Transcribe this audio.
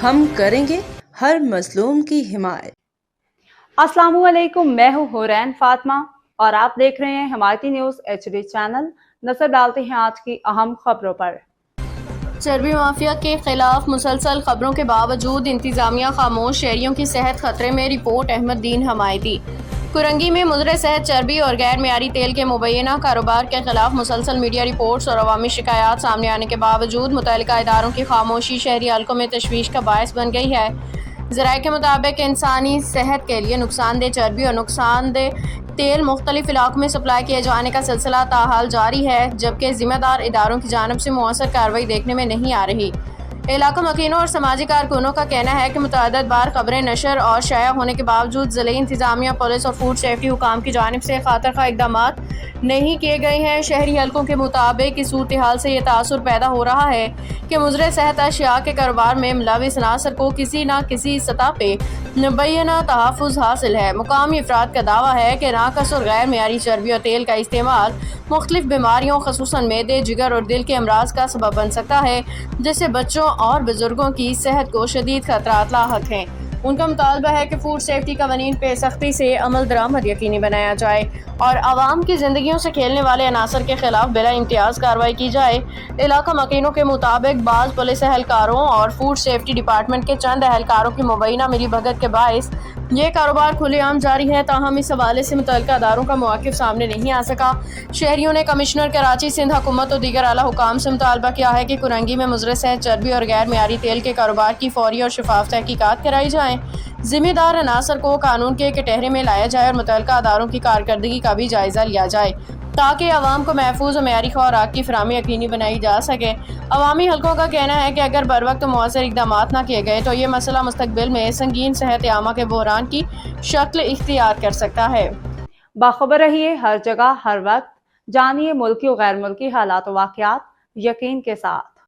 ہم کریں گے ہر مظلوم کی حمایت۔ السلام علیکم، میں ہوں حورین فاطمہ اور آپ دیکھ رہے ہیں حمایتی نیوز HD چینل۔ نظر ڈالتے ہیں آج کی اہم خبروں پر۔ چربی مافیا کے خلاف مسلسل خبروں کے باوجود انتظامیہ خاموش، شہریوں کی صحت خطرے میں، رپورٹ احمد دین حمایتی۔ کرنگی میں مضر صحت چربی اور غیر معیاری تیل کے مبینہ کاروبار کے خلاف مسلسل میڈیا رپورٹس اور عوامی شکایات سامنے آنے کے باوجود متعلقہ اداروں کی خاموشی شہری حلقوں میں تشویش کا باعث بن گئی ہے۔ ذرائع کے مطابق انسانی صحت کے لیے نقصان دہ چربی اور نقصان دہ تیل مختلف علاقوں میں سپلائی کیے جانے کا سلسلہ تاحال جاری ہے، جبکہ ذمہ دار اداروں کی جانب سے مؤثر کارروائی دیکھنے میں نہیں آ رہی۔ علاقہ مکینوں اور سماجی کارکنوں کا کہنا ہے کہ متعدد بار خبریں نشر اور شائع ہونے کے باوجود ضلعی انتظامیہ، پولیس اور فوڈ سیفٹی حکام کی جانب سے خاطر خواہ اقدامات نہیں کیے گئے ہیں۔ شہری حلقوں کے مطابق اس صورتحال سے یہ تاثر پیدا ہو رہا ہے کہ مضر صحت اشیاء کے کاروبار میں ملوث عناصر کو کسی نہ کسی سطح پہ مبینہ تحفظ حاصل ہے۔ مقامی افراد کا دعویٰ ہے کہ ناقص اور غیر معیاری چربی اور تیل کا استعمال مختلف بیماریوں خصوصاً معدے، جگر اور دل کے امراض کا سبب بن سکتا ہے، جس سے بچوں اور بزرگوں کی صحت کو شدید خطرات لاحق ہیں۔ ان کا مطالبہ ہے کہ فوڈ سیفٹی قوانین پہ سختی سے عمل درآمد یقینی بنایا جائے اور عوام کی زندگیوں سے کھیلنے والے عناصر کے خلاف بلا امتیاز کارروائی کی جائے۔ علاقہ مکینوں کے مطابق بعض پولیس اہلکاروں اور فوڈ سیفٹی ڈپارٹمنٹ کے چند اہلکاروں کی مبینہ ملی بھگت کے باعث یہ کاروبار کھلے عام جاری ہے، تاہم اس حوالے سے متعلقہ اداروں کا موقف سامنے نہیں آ سکا۔ شہریوں نے کمشنر کراچی، سندھ حکومت اور دیگر اعلیٰ حکام سے مطالبہ کیا ہے کہ کرنگی میں مضر صحت چربی اور غیر معیاری تیل کے کاروبار کی فوری اور شفاف تحقیقات کرائی جائیں، ذمہ دار عناصر کو قانون کے کٹہرے میں لایا جائے اور متعلقہ اداروں کی کارکردگی کا بھی جائزہ لیا جائے تاکہ عوام کو محفوظ اور معیاری خوراک کی فراہمی یقینی بنائی جا سکے۔ عوامی حلقوں کا کہنا ہے کہ اگر بروقت مؤثر اقدامات نہ کیے گئے تو یہ مسئلہ مستقبل میں سنگین صحت عامہ کے بحران کی شکل اختیار کر سکتا ہے۔ باخبر رہیے ہر جگہ ہر وقت، جانیے ملکی و غیر ملکی حالات و واقعات یقین کے ساتھ۔